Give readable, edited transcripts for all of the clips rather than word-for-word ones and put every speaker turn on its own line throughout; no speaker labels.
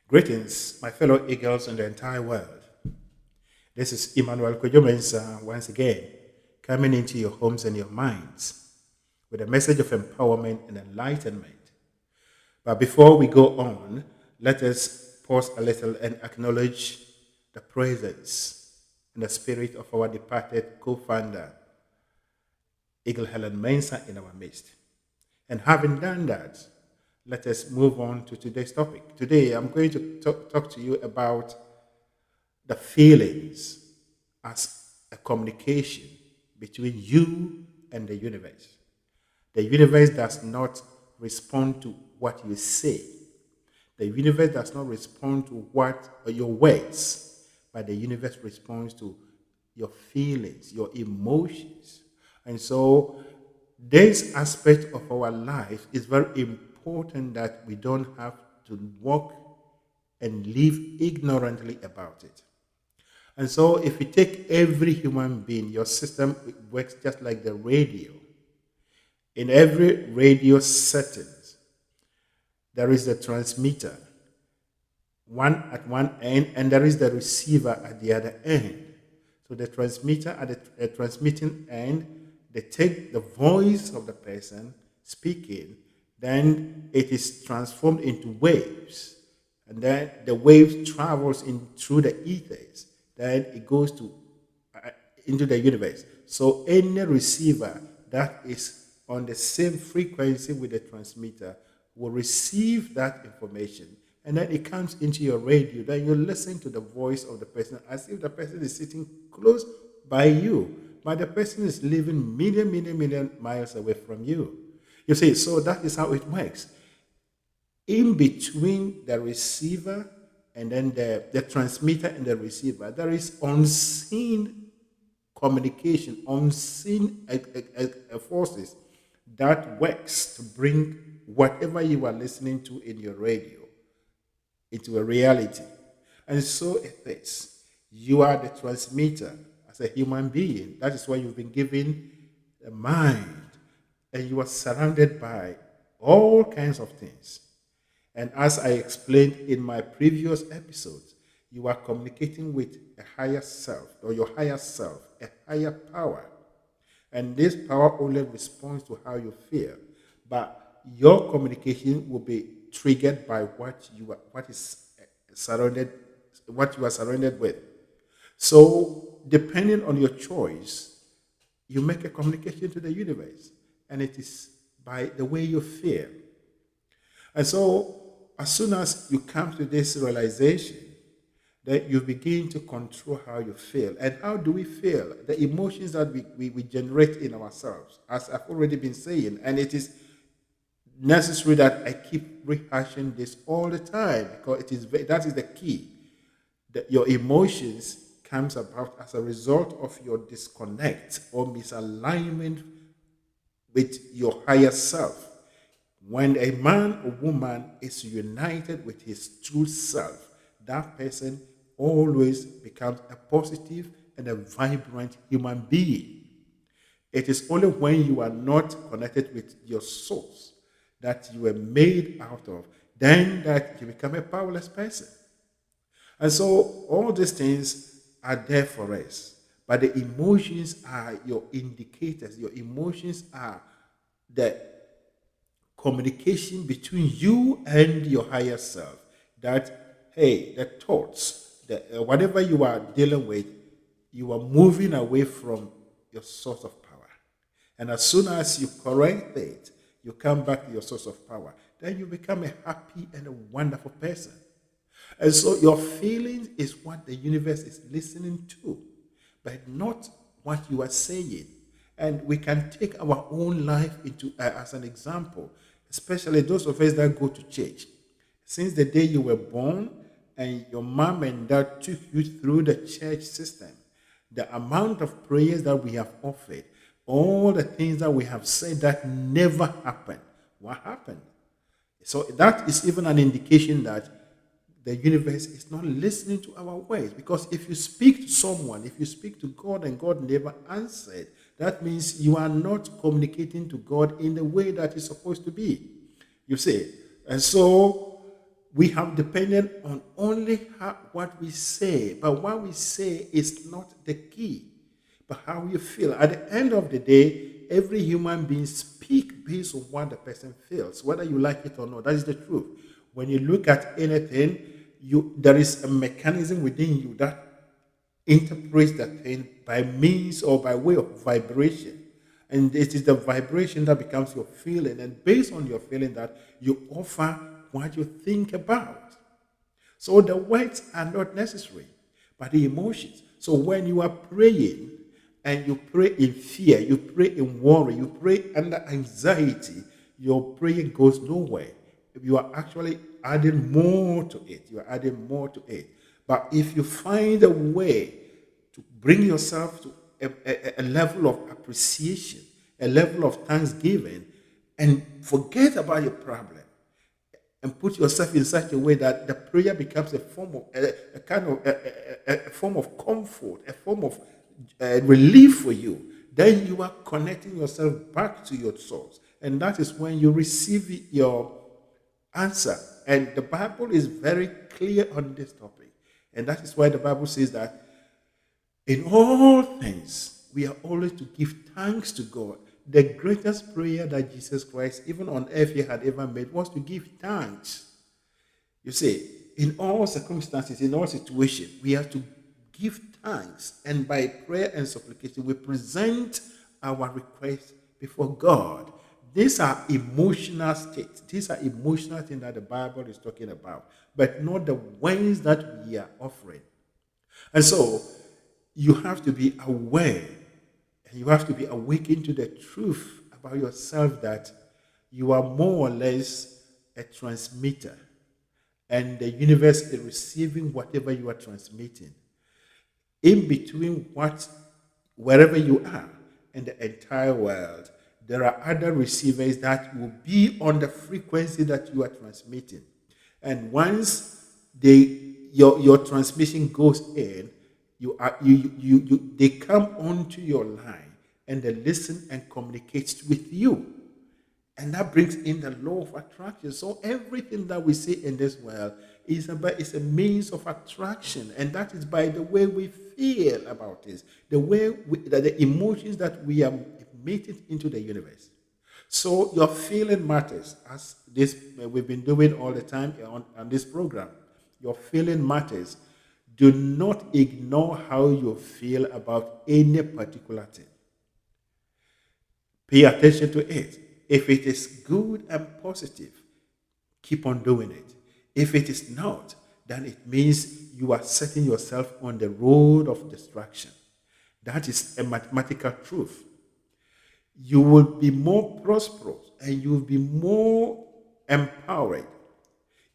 Greetings, my fellow eagles in the entire world. This is Emmanuel Kojomensa once again, coming into your homes and your minds with a message of empowerment and enlightenment. But before we go on, let us pause a little and acknowledge the presence and the spirit of our departed co founder, Eagle Helen Mensah, in our midst. And having done that, let us move on to today's topic. Today, I'm going to talk to you about the feelings as a communication between you and the universe. The universe does not respond to what you say. The universe does not respond to what your words, but the universe responds to your feelings, your emotions. And so this aspect of our life is very important that we don't have to walk and live ignorantly about it. And so if you take every human being, your system works just like the radio. In every radio settings, there is the transmitter, one at one end, and there is the receiver at the other end. So the transmitter at the transmitting end, they take the voice of the person speaking, then it is transformed into waves, and then the wave travels in through the ethers. Then it goes to into the universe. So any receiver that is on the same frequency with the transmitter will receive that information, and then it comes into your radio. Then you listen to the voice of the person as if the person is sitting close by you, but the person is living million miles away from you. You see, so that is how it works. In between the receiver and then the transmitter and the receiver, there is unseen communication, unseen forces that works to bring whatever you are listening to in your radio into a reality. And so it is. You are the transmitter as a human being. That is why you've been given a mind, and you are surrounded by all kinds of things. And as I explained in my previous episodes, you are communicating with a higher self or your higher self, a higher power. And this power only responds to how you feel. But your communication will be triggered by what you are surrounded with. So depending on your choice, you make a communication to the universe. And it is by the way you feel. And so as soon as you come to this realization, that you begin to control how you feel. And how do we feel? The emotions that we generate in ourselves, as I've already been saying. And it is necessary that I keep rehashing this all the time, because that is the key. That your emotions comes about as a result of your disconnect or misalignment with your higher self. When a man or woman is united with his true self, that person always becomes a positive and a vibrant human being. It is only when you are not connected with your source that you were made out of, then that you become a powerless person. And so all these things are there for us. But the emotions are your indicators. Your emotions are the communication between you and your higher self. That, hey, the thoughts, whatever you are dealing with, you are moving away from your source of power. And as soon as you correct it, you come back to your source of power, then you become a happy and a wonderful person. And so your feelings is what the universe is listening to, but not what you are saying. And we can take our own life into as an example, especially those of us that go to church. Since the day you were born and your mom and dad took you through the church system, the amount of prayers that we have offered, all the things that we have said that never happened. What happened? So that is even an indication that the universe is not listening to our words. Because if you speak to someone, if you speak to God and God never answered, that means you are not communicating to God in the way that is supposed to be. You see. And so We have depended on only what we say, but what we say is not the key, but how you feel. At the end of the day, every human being speak based on what the person feels, whether you like it or not. That is the truth. When you look at anything, there is a mechanism within you that interprets that thing by means or by way of vibration. And it is the vibration that becomes your feeling. And based on your feeling, that you offer what you think about. So the words are not necessary, but the emotions. So when you are praying and you pray in fear, you pray in worry, you pray under anxiety, your prayer goes nowhere. You are actually adding more to it. You are adding more to it. But if you find a way to bring yourself to a level of appreciation, a level of thanksgiving, and forget about your problem, and put yourself in such a way that the prayer becomes a form of a kind of a form of comfort, a form of relief for you, then you are connecting yourself back to your source, and that is when you receive your answer. And the Bible is very clear on this topic, and that is why the Bible says that in all things we are always to give thanks to God. The greatest prayer that Jesus Christ, even on earth, he had ever made was to give thanks. You see, in all circumstances, in all situations, we have to give thanks. And by prayer and supplication, we present our requests before God. These are emotional states. These are emotional things that the Bible is talking about, but not the ones that we are offering. And so, you have to be aware, and you have to be awakened to the truth about yourself, that you are more or less a transmitter, and the universe is receiving whatever you are transmitting. In between wherever you are and the entire world, there are other receivers that will be on the frequency that you are transmitting. And once your transmission goes in, they come onto your line and they listen and communicate with you. And that brings in the law of attraction. So everything that we see in this world is a means of attraction. And that is by the way we feel about this, the emotions that we are emitting into the universe. So your feeling matters, as this we've been doing all the time on this program. Your feeling matters. Do not ignore how you feel about any particular thing. Pay attention to it. If it is good and positive, keep on doing it. If it is not, then it means you are setting yourself on the road of destruction. That is a mathematical truth. You will be more prosperous and you will be more empowered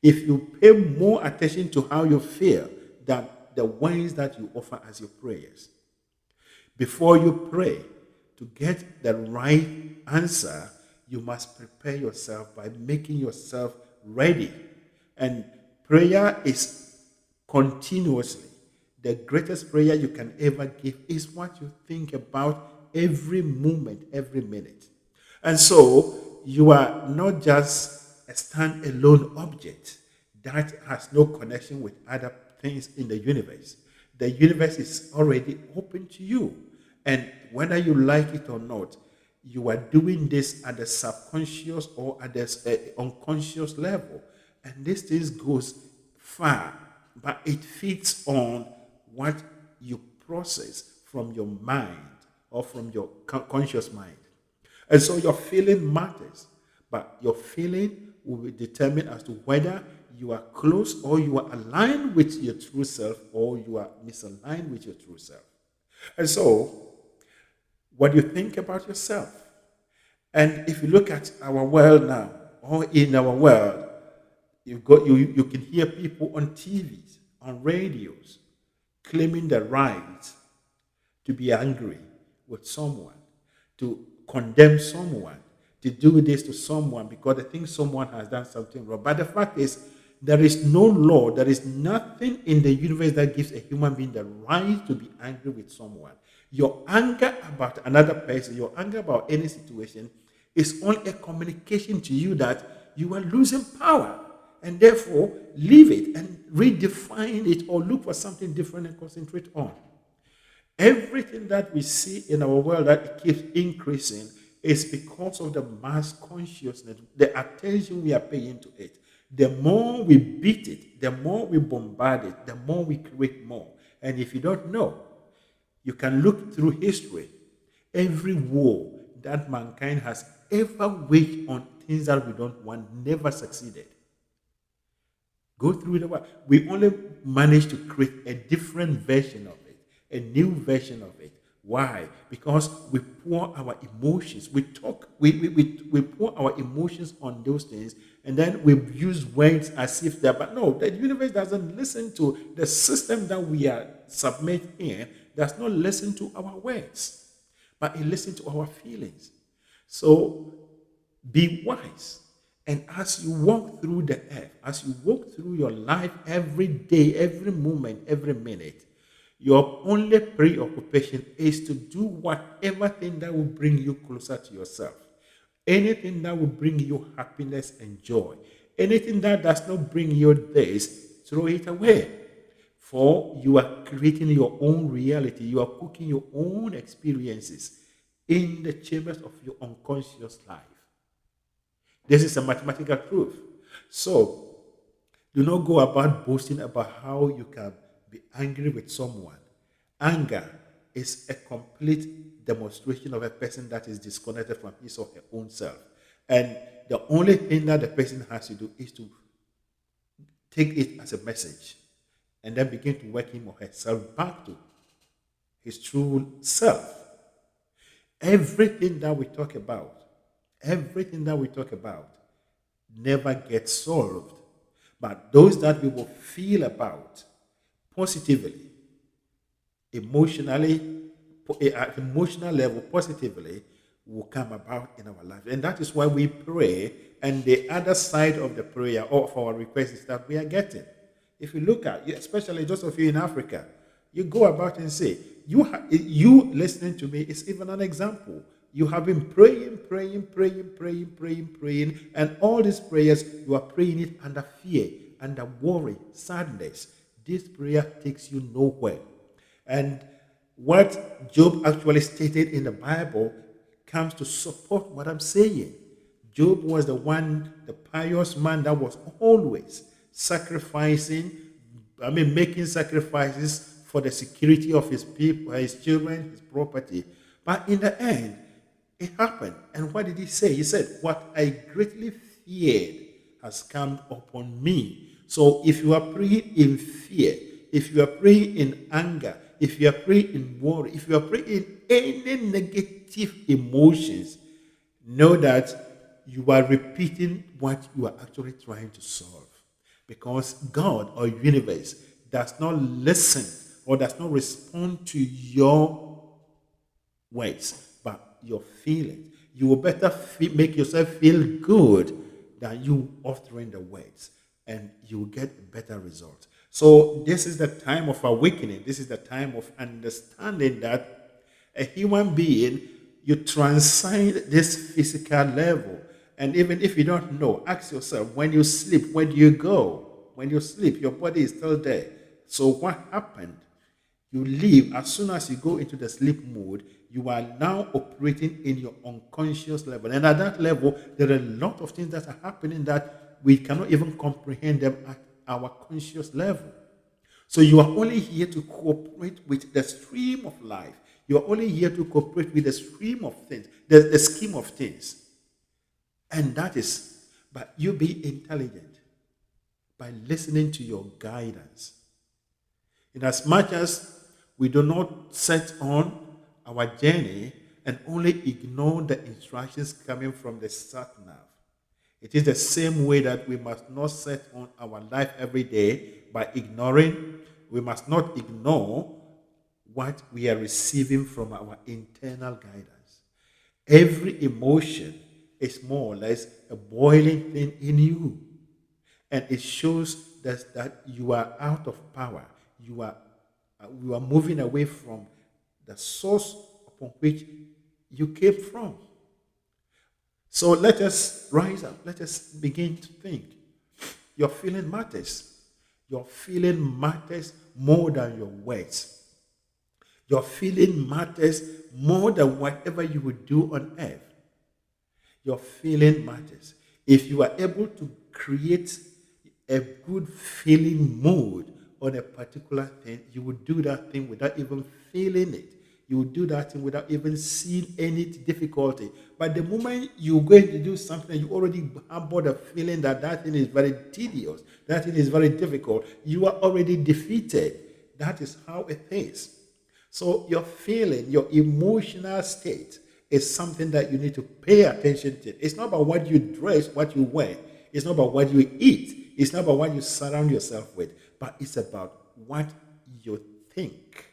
if you pay more attention to how you feel than the ones that you offer as your prayers. Before you pray, to get the right answer, you must prepare yourself by making yourself ready. And prayer is continuously. The greatest prayer you can ever give is what you think about every moment, every minute. And so you are not just a stand-alone object that has no connection with other things in the universe. The universe is already open to you. And whether you like it or not, you are doing this at the subconscious or at the unconscious level. And this thing goes far, but it feeds on what you process from your mind or from your conscious mind. And so your feeling matters, but your feeling will be determined as to whether you are close or you are aligned with your true self or you are misaligned with your true self. And so, what do you think about yourself? And if you look at our world now, or in our world, you can hear people on TVs, on radios, claiming the right to be angry with someone, to condemn someone, to do this to someone because they think someone has done something wrong. But the fact is, there is no law, there is nothing in the universe that gives a human being the right to be angry with someone. Your anger about another person, your anger about any situation is only a communication to you that you are losing power. and therefore leave it and redefine it or look for something different and concentrate on. Everything that we see in our world that it keeps increasing is because of the mass consciousness, the attention we are paying to it. The more we beat it, the more we bombard it, the more we create more. And if you don't know, you can look through history. Every war that mankind has ever waged on things that we don't want never succeeded. Go through the world. We only managed to create a different version of it, a new version of it. Why? Because we pour our emotions, we pour our emotions on those things, and then we use words as if they're, but no, the universe doesn't listen to the system that we are submit in, does not listen to our words, but it listens to our feelings. So be wise. And as you walk through the earth, as you walk through your life every day, every moment, every minute, your only preoccupation is to do whatever thing that will bring you closer to yourself. Anything that will bring you happiness and joy. Anything that does not bring you this, throw it away. For you are creating your own reality. You are cooking your own experiences in the chambers of your unconscious life. This is a mathematical truth. So, do not go about boasting about how you can be angry with someone. Anger is a complete demonstration of a person that is disconnected from his or her own self. And the only thing that the person has to do is to take it as a message and then begin to work him or herself back to his true self. Everything that we talk about, never gets solved. But those that we will feel about positively, emotionally, at emotional level, positively, will come about in our life. And that is why we pray. And the other side of the prayer or of our request is that we are getting. If you look at, especially those of you in Africa, you go about and say, you listening to me is even an example. You have been praying, and all these prayers, you are praying it under fear, under worry, sadness. This prayer takes you nowhere. And what Job actually stated in the Bible comes to support what I'm saying. Job was the pious man that was always making sacrifices for the security of his people, his children, his property. But in the end, it happened. And what did he say? He said, "What I greatly feared has come upon me." So if you are praying in fear, if you are praying in anger, if you are praying in worry, if you are praying in any negative emotions, know that you are repeating what you are actually trying to solve. Because God or universe does not listen or does not respond to your words, but your feelings. You will better make yourself feel good than you uttering the words, and you will get better results. So this is the time of awakening. This is the time of understanding that a human being, you transcend this physical level. And even if you don't know, ask yourself, when you sleep, where do you go? When you sleep, your body is still there. So what happened? You leave. As soon as you go into the sleep mode, you are now operating in your unconscious level. And at that level, there are a lot of things that are happening that we cannot even comprehend them at our conscious level. So you are only here to cooperate with the stream of life. You are only here to cooperate with the stream of things, the scheme of things. And that is, but you be intelligent by listening to your guidance. In as much as we do not set on our journey and only ignore the instructions coming from the sat-nav, it is the same way that we must not set on our life every day by ignoring. We must not ignore what we are receiving from our internal guidance. Every emotion is more or less a boiling thing in you. And it shows that you are out of power. You are moving away from the source upon which you came from. So let us rise up. Let us begin to think. Your feeling matters. Your feeling matters more than your words. Your feeling matters more than whatever you would do on earth. Your feeling matters. If you are able to create a good feeling mood on a particular thing, you would do that thing without even feeling it. You would do that thing without even seeing any difficulty. But the moment you're going to do something, you already have the feeling that that thing is very tedious, that thing is very difficult, you are already defeated. That is how it is. So your feeling, your emotional state is something that you need to pay attention to. It's not about what you dress, what you wear. It's not about what you eat. It's not about what you surround yourself with. But it's about what you think.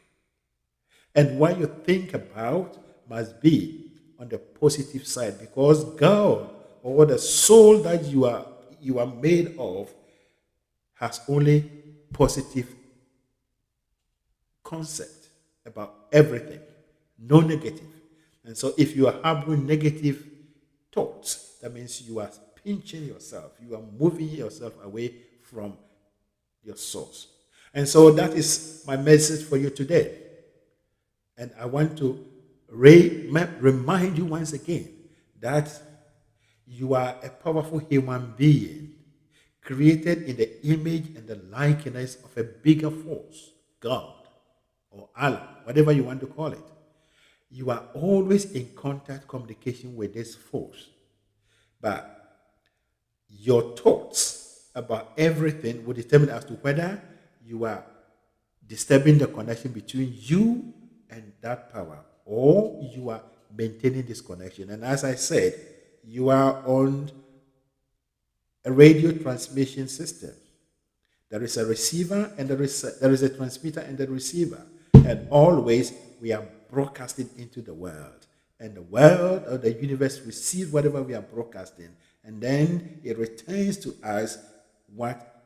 And what you think about must be on the positive side, because God, or the soul that you are made of, has only positive concept about everything, no negative. And so if you are harboring negative thoughts, that means you are pinching yourself, you are moving yourself away from your source. And so that is my message for you today. And I want to remind you once again that you are a powerful human being created in the image and the likeness of a bigger force, God or Allah, whatever you want to call it. You are always in contact communication with this force. But your thoughts about everything will determine as to whether you are disturbing the connection between you and that power, or you are maintaining this connection. And as I said, you are on a radio transmission system. There is a receiver and there is a transmitter and a receiver. And always we are broadcasting into the world. And the world or the universe receives whatever we are broadcasting. And then it returns to us what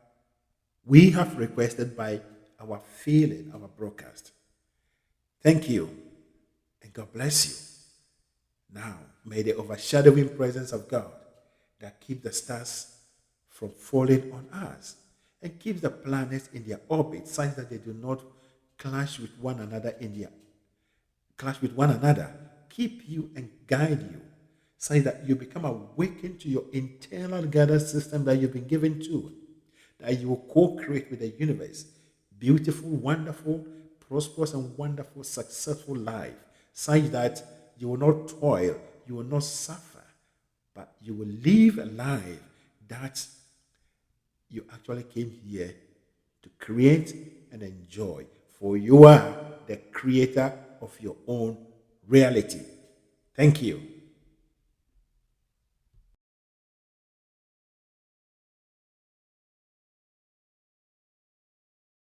we have requested by our feeling, our broadcast. Thank you, and God bless you. Now, may the overshadowing presence of God that keeps the stars from falling on us and keeps the planets in their orbit such that they do not clash with one another keep you and guide you such that you become awakened to your internal guidance system that you've been given to, that you will co-create with the universe beautiful, wonderful, prosperous and wonderful, successful life, such that you will not toil, you will not suffer, but you will live a life that you actually came here to create and enjoy. For you are the creator of your own reality. Thank you.